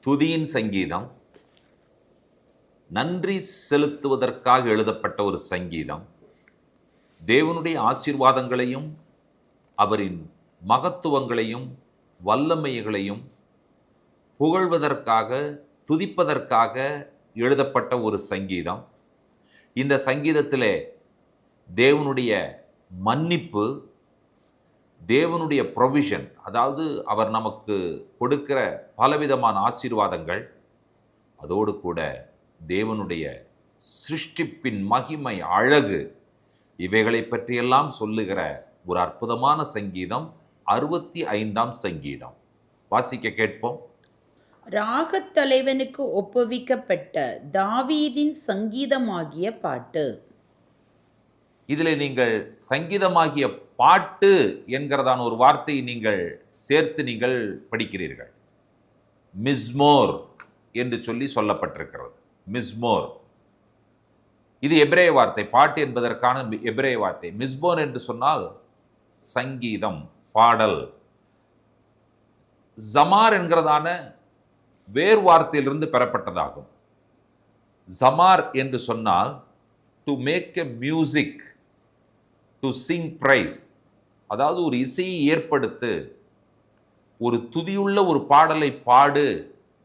துதியின் சங்கீதம், நன்றி செலுத்துவதற்காக எழுதப்பட்ட ஒரு சங்கீதம். தேவனுடைய ஆசீர்வாதங்களையும் அவரின் மகத்துவங்களையும் வல்லமைகளையும் புகழ்வதற்காக துதிப்பதற்காக எழுதப்பட்ட ஒரு சங்கீதம். இந்த சங்கீதத்திலே தேவனுடைய மன்னிப்பு, தேவனுடைய ப்ரொவிஷன், அதாவது அவர் நமக்கு கொடுக்கிற பலவிதமான ஆசீர்வாதங்கள், அதோடு கூட தேவனுடைய சிருஷ்டிப்பின் மகிமை, அழகு, இவைகளை பற்றியெல்லாம் சொல்லுகிற ஒரு அற்புதமான சங்கீதம் 65ஆம் சங்கீதம். வாசிக்க கேட்போம். ராகத் தலைவனுக்கு ஒப்புவிக்கப்பட்ட தாவீதின் சங்கீதமாகிய பாட்டு. இதில் நீங்கள் சங்கீதமாகிய பாட்டு என்கிறதான ஒரு வார்த்தையை நீங்கள் சேர்த்து நீங்கள் படிக்கிறீர்கள். மிஸ்மோர் என்று சொல்லி சொல்லப்பட்டிருக்கிறது. மிஸ்மோர் இது எபிரேய வார்த்தை. பாட்டு என்பதற்கான எபிரேய வார்த்தை. மிஸ்மோர் என்று சொன்னால் சங்கீதம், பாடல். ஜமார் என்கிறதான வேறு வார்த்தையிலிருந்து பெறப்பட்டதாகும். ஜமார் என்று சொன்னால் to make a music, to sing praise, அதாவது ஒரு இசையை ஏற்படுத்து, ஒரு துதியுள்ள ஒரு பாடலை பாடு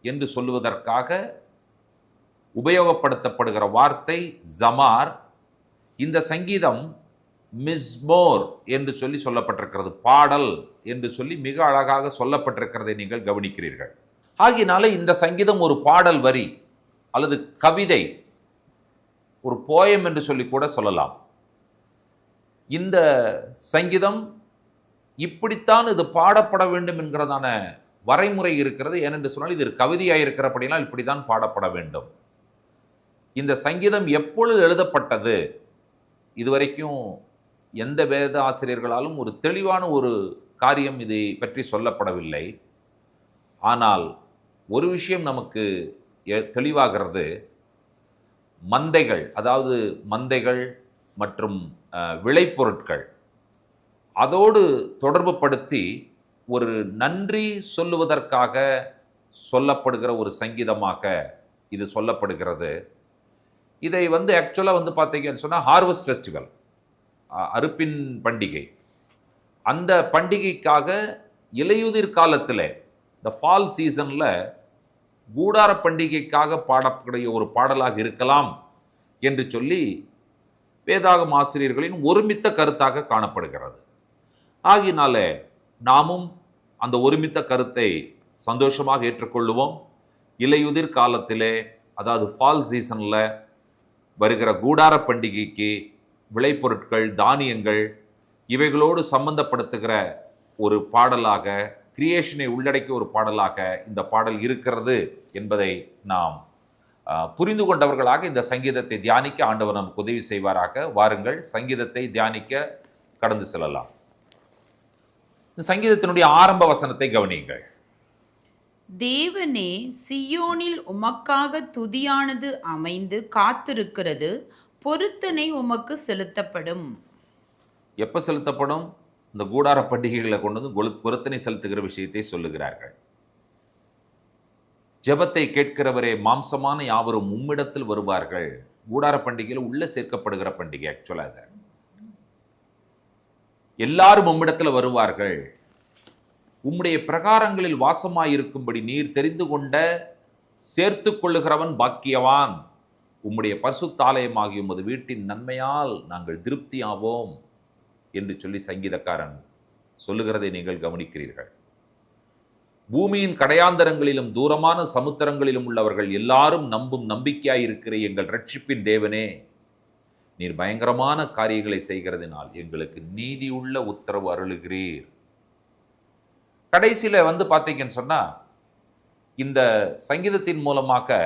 என்று சொல்லுவதற்காக உபயோகப்படுத்தப்படுகிற வார்த்தை ஜமார். இந்த சங்கீதம் மிஸ்மோர் என்று சொல்லி சொல்லப்பட்டிருக்கிறது. பாடல் என்று சொல்லி மிக அழகாக சொல்லப்பட்டிருக்கிறதை நீங்கள் கவனிக்கிறீர்கள். ஆகினால இந்த சங்கீதம் ஒரு பாடல் வரி அல்லது கவிதை, ஒரு போயம் என்று சொல்லி கூட சொல்லலாம். இந்த சங்கீதம் இப்படித்தான் இது பாடப்பட வேண்டும் என்கிறதான வரைமுறை இருக்கிறது. ஏனென்று சொன்னால் இது கவிதையாக இருக்கிறபடினால் இப்படித்தான் பாடப்பட வேண்டும். இந்த சங்கீதம் எப்பொழுது எழுதப்பட்டது, இதுவரைக்கும் எந்த வேத ஆசிரியர்களாலும் ஒரு தெளிவான ஒரு காரியம் இதை பற்றி சொல்லப்படவில்லை. ஆனால் ஒரு விஷயம் நமக்கு தெளிவாகிறது. மந்தைகள், அதாவது மந்தைகள் மற்றும் விளைபொருட்கள், அதோடு தொடர்பு படுத்தி ஒரு நன்றி சொல்லுவதற்காக சொல்லப்படுகிற ஒரு சங்கீதமாக இது சொல்லப்படுகிறது. இதை ஆக்சுவலாக பார்த்தீங்கன்னு சொன்னால் ஹார்வெஸ்ட் ஃபெஸ்டிவல், அறுப்பின் பண்டிகை, அந்த பண்டிகைக்காக இலையுதிர் காலத்தில், இந்த ஃபால் சீசனில் கூடார பண்டிகைக்காக பாடக்கூடிய ஒரு பாடலாக இருக்கலாம் என்று சொல்லி வேதாகம ஆசிரியர்களின் ஒருமித்த கருத்தாக காணப்படுகிறது. ஆகினால நாமும் அந்த ஒருமித்த கருத்தை சந்தோஷமாக ஏற்றுக்கொள்ளுவோம். இலையுதிர் காலத்திலே, அதாவது ஃபால் சீசனில் வருகிற கூடார பண்டிகைக்கு விளைபொருட்கள், தானியங்கள், இவைகளோடு சம்பந்தப்படுத்துகிற ஒரு பாடலாக, கிரியேஷனை உள்ளடக்கிய ஒரு பாடலாக இந்த பாடல் இருக்கிறது என்பதை நாம் புரிந்து கொண்டவர்களாக இந்த சங்கீதத்தை தியானிக்க ஆண்டவர் நமக்கு உதவி செய்வாராக. வாருங்கள், சங்கீதத்தை தியானிக்க கடந்து செல்லலாம். இந்த சங்கீதத்தினுடைய ஆரம்ப வசனத்தை கவனியுங்கள். தேவனே, சியோனில் உமக்காக துதியானது அமைந்து காத்திருக்கிறது, பொருத்தனை உமக்கு செலுத்தப்படும். எப்ப செலுத்தப்படும்? இந்த கூடார பண்டிகைகளை கொண்டு வந்து பொருத்தனை செலுத்துகிற விஷயத்தை சொல்லுகிறார்கள். ஜெபத்தை கேட்கிறவரே, மாம்சமான யாவரும் உம்மிடத்தில் வருவார்கள். கூடார பண்டிகையில் உள்ள சேர்க்கப்படுகிற பண்டிகை. ஆக்சுவலாக எல்லாரும் உம்மிடத்தில் வருவார்கள். உம்முடைய பிரகாரங்களில் வாசமாயிருக்கும்படி நீர் தெரிந்து கொண்ட சேர்த்து கொள்ளுகிறவன் பாக்கியவான். உம்முடைய பரிசுத்தாலயமாகிய உமது வீட்டின் நன்மையால் நாங்கள் திருப்தியாவோம் என்று சொல்லி சங்கீதக்காரன் சொல்லுகிறதை நீங்கள் கவனிக்கிறீர்கள். பூமியின் கடையாந்தரங்களிலும் தூரமான சமுத்திரங்களிலும் உள்ளவர்கள் எல்லாரும் நம்பும் நம்பிக்கையாயிருக்கிற எங்கள் ரட்சிப்பின் தேவனே, நீர் பயங்கரமான காரியங்களை செய்கிறதினால் எங்களுக்கு நீதியுள்ள உத்தரவு அருளுகிறீர். கடைசியில பார்த்தீங்கன்னு சொன்னா, இந்த சங்கீதத்தின் மூலமாக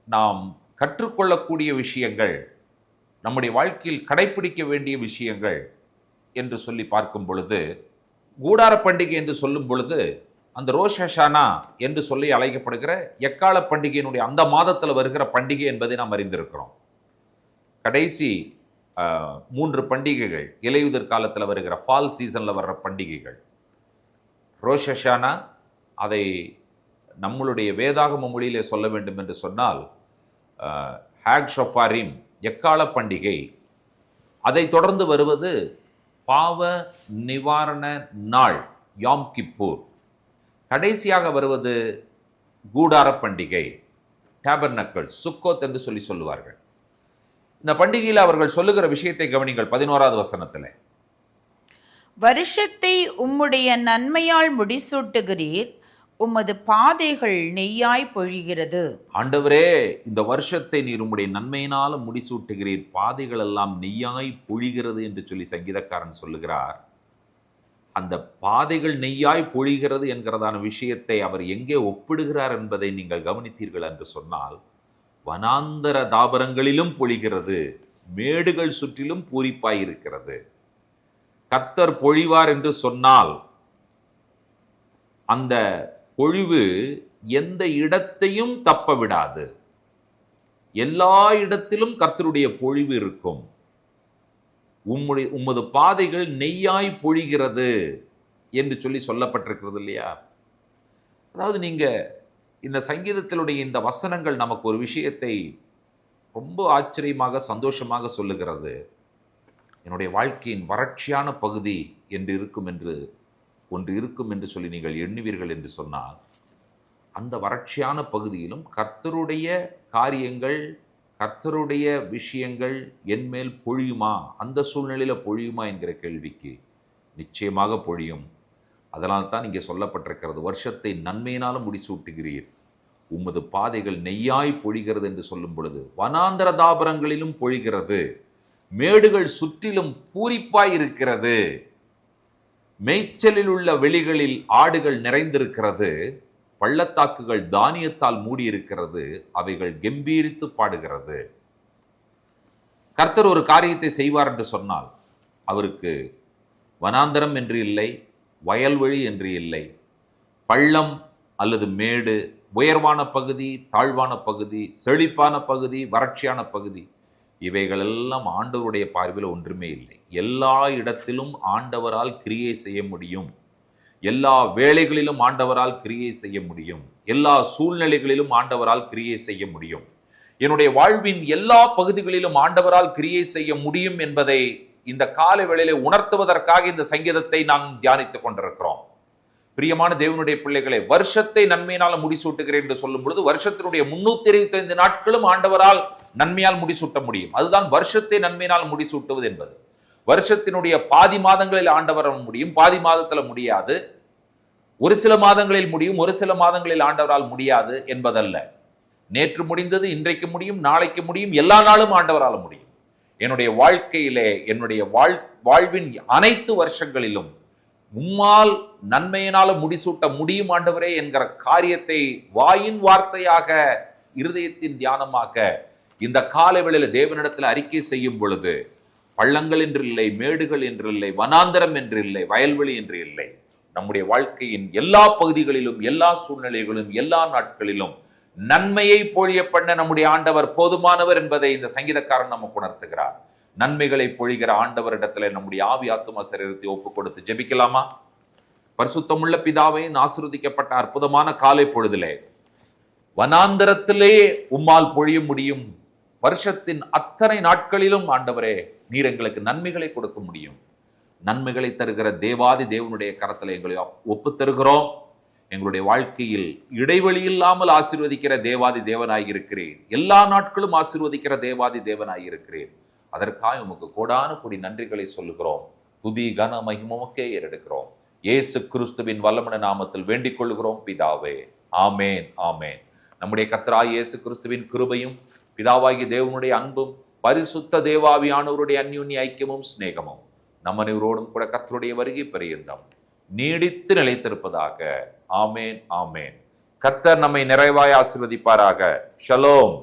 நாம் கற்றுக்கொள்ளக்கூடிய விஷயங்கள், நம்முடைய வாழ்க்கையில் கடைபிடிக்க வேண்டிய விஷயங்கள் என்று சொல்லி பார்க்கும் பொழுது, கூடார பண்டிகை என்று சொல்லும் பொழுது அந்த ரோஷ் ஹஷானா என்று சொல்லி அழைக்கப்படுகிற எக்கால பண்டிகையினுடைய அந்த மாதத்தில் வருகிற பண்டிகை என்பதை நாம் அறிந்திருக்கிறோம். கடைசி 3 பண்டிகைகள், இலையுதிர் காலத்தில் வருகிற ஃபால் சீசனில் வர்ற பண்டிகைகள். ரோஷ் ஹஷானா, அதை நம்மளுடைய வேதாகம மொழியிலே சொல்ல வேண்டும் என்று சொன்னால் ஹேக் ஷொஃபாரிம் எக்கால பண்டிகை, அதை தொடர்ந்து வருவது பாவ நிவாரண நாள் யாம் கிப்பூர், கடைசியாக வருவது கூடார பண்டிகை டேபர்னக்கல் சுக்கோத் என்று சொல்லுவார்கள். இந்த பண்டிகையில் அவர்கள் சொல்லுகிற விஷயத்தை கவனிங்கள். 11வது வசனத்தில், வருஷத்தை உம்முடைய நன்மையால் முடிசூட்டுகிறீர், உமது பாதைகள் நெய்யாய் பொழிகிறது. ஆண்டவரே, இந்த வருஷத்தை நீர் உம்முடைய நன்மையினால முடிசூட்டுகிறீர், பாதைகள் எல்லாம் நெய்யாய் பொழிகிறது என்று சொல்லி சங்கீதக்காரன் சொல்லுகிறார். அந்த பாதைகள் நெய்யாய் பொழிகிறது என்கிறதான விஷயத்தை அவர் எங்கே ஒப்பிடுகிறார் என்பதை நீங்கள் கவனித்தீர்கள் என்று சொன்னால், வனாந்தர தாபரங்களிலும் பொழிகிறது, மேடுகள் சுற்றிலும் பூரிப்பாய் இருக்கிறது. கர்த்தர் பொழிவார் என்று சொன்னால் அந்த பொழிவு எந்த இடத்தையும் தப்ப விடாது. எல்லா இடத்திலும் கர்த்தருடைய பொழிவு இருக்கும். உமது பாதைகள் நெய்யாய் பொழிகிறது என்று சொல்லப்பட்டிருக்கிறது இல்லையா? அதாவது நீங்க இந்த சங்கீதத்தினுடைய இந்த வசனங்கள் நமக்கு ஒரு விஷயத்தை ரொம்ப ஆச்சரியமாக சந்தோஷமாக சொல்லுகிறது. என்னுடைய வாழ்க்கையின் வறட்சியான பகுதி என்று ஒன்று இருக்கும் என்று சொல்லி நீங்கள் எண்ணுவீர்கள் என்று சொன்னால், அந்த வறட்சியான பகுதியிலும் கர்த்தருடைய காரியங்கள், கர்த்தருடைய விஷயங்கள் என்மேல் பொழியுமா, அந்த சூழ்நிலையில் பொழியுமா என்கிற கேள்விக்கு நிச்சயமாக பொழியும். அதனால் தான் இங்கே சொல்லப்பட்டிருக்கிறது, வருஷத்தை நன்மையினாலும் முடிசூட்டுகிறீர், உமது பாதைகள் நெய்யாய் பொழிகிறது என்று சொல்லும் பொழுது, வனாந்தர தாபரங்களிலும் பொழிகிறது, மேடுகள் சுற்றிலும் பூரிப்பாய் இருக்கிறது, மேய்ச்சலில் உள்ள வெளிகளில் ஆடுகள் நிறைந்திருக்கிறது, பள்ளத்தாக்குகள் தானியத்தால் மூடியிருக்கிறது, அவைகள் கம்பீரித்து பாடுகிறது. கர்த்தர் ஒரு காரியத்தை செய்வார் என்று சொன்னால், அவருக்கு வனாந்தரம் என்று இல்லை, வயல்வெளி என்று இல்லை, பள்ளம் அல்லது மேடு, உயர்வான பகுதி, தாழ்வான பகுதி, செழிப்பான பகுதி, வறட்சியான பகுதி, இவைகளெல்லாம் ஆண்டவருடைய பார்வையில் ஒன்றுமே இல்லை. எல்லா இடத்திலும் ஆண்டவரால் கிரியை செய்ய முடியும். எல்லா வேளைகளிலும் ஆண்டவரால் கிரியை செய்ய முடியும். எல்லா சூழ்நிலைகளிலும் ஆண்டவரால் கிரியை செய்ய முடியும். என்னுடைய வாழ்வின் எல்லா பகுதிகளிலும் ஆண்டவரால் கிரியை செய்ய முடியும் என்பதை இந்த கால வேளையிலே உணர்த்துவதற்காக இந்த சங்கீதத்தை நாம் தியானித்துக் கொண்டிருக்கிறோம். பிரியமான தேவனுடைய பிள்ளைகளை, வருஷத்தை நன்மையினால முடிசூட்டுகிறேன் என்று சொல்லும் பொழுது, வருஷத்தினுடைய 365 நாட்களும் ஆண்டவரால் நன்மையால் முடிசூட்ட முடியும். அதுதான் வருஷத்தை நன்மையினால் முடிசூட்டுவது என்பது. வருஷத்தினுடைய பாதி மாதங்களில் ஆண்டவர் முடியும், பாதி மாதத்தில் முடியாது. ஒரு சில மாதங்களில் முடியும், ஒரு சில மாதங்களில் ஆண்டவரால் முடியாது என்பதல்ல. நேற்று முடிந்தது இன்றைக்கு முடியும், நாளைக்கு முடியும், எல்லா நாளும் ஆண்டவரால் முடியும். என்னுடைய வாழ்க்கையிலே, என்னுடைய வாழ்வின் அனைத்து வருஷங்களிலும் உம்மால் நன்மையினால முடிசூட்ட முடியும் ஆண்டவரே என்கிற காரியத்தை வாயின் வார்த்தையாக, இருதயத்தின் தியானமாக இந்த காலை வேளையில தேவனிடத்தில் அறிக்கை செய்யும் பொழுது, பள்ளங்கள் என்று இல்லை, மேடுகள் என்று இல்லை, வனாந்தரம் என்று இல்லை, வயல்வெளி என்று இல்லை, நம்முடைய வாழ்க்கையின் எல்லா பகுதிகளிலும், எல்லா சூழ்நிலைகளிலும், எல்லா நாட்களிலும் நன்மையை பொழிய பண்ண நம்முடைய ஆண்டவர் போதுமானவர் என்பதை இந்த சங்கீதக்காரன் நமக்கு உணர்த்துகிறார். நன்மைகளை பொழிகிற ஆண்டவரிடத்துல நம்முடைய ஆவி ஆத்துமா சரீரத்தை ஒப்பு கொடுத்து ஜெபிக்கலாமா? பரிசுத்தமுள்ள பிதாவை, ஆசீர்வதிக்கப்பட்ட அற்புதமான காலை பொழுதிலே வனாந்தரத்திலே உம்மால் பொழிய முடியும். வருஷத்தின் அத்தனை நாட்களிலும் ஆண்டவரே, நீர் எங்களுக்கு நன்மைகளை கொடுக்க முடியும். நன்மைகளை தருகிற தேவாதி தேவனுடைய கரத்தில் எங்களை ஒப்பு தருகிறோம். எங்களுடைய வாழ்க்கையில் இடைவெளி இல்லாமல் ஆசீர்வதிக்கிற தேவாதி தேவனாயிருக்கிறேன். எல்லா நாட்களும் ஆசீர்வதிக்கிற தேவாதி தேவனாயிருக்கிறேன். அதற்காக உமக்கு கோடான கோடி நன்றிகளை சொல்லுகிறோம். துதி கன மகிமுக்கே ஏறெடுக்கிறோம். இயேசு கிறிஸ்துவின் வல்லமையான நாமத்தில் வேண்டிக் கொள்கிறோம் பிதாவே. ஆமேன், ஆமேன். நம்முடைய கர்த்தராகிய இயேசு கிறிஸ்துவின் கிருபையும், பிதாவாகிய தேவனுடைய அன்பும், பரிசுத்த தேவாவியானவருடைய அந்யோன்ய ஐக்கியமும் சிநேகமும் நம்ம அனைவரோடும் கூட கர்த்தருடைய வருகை பரியந்தம் நீடித்து நிலைத்திருப்பதாக. ஆமேன், ஆமேன். கர்த்தர் நம்மை நிறைவாய் ஆசீர்வதிப்பாராக. ஷலோம்.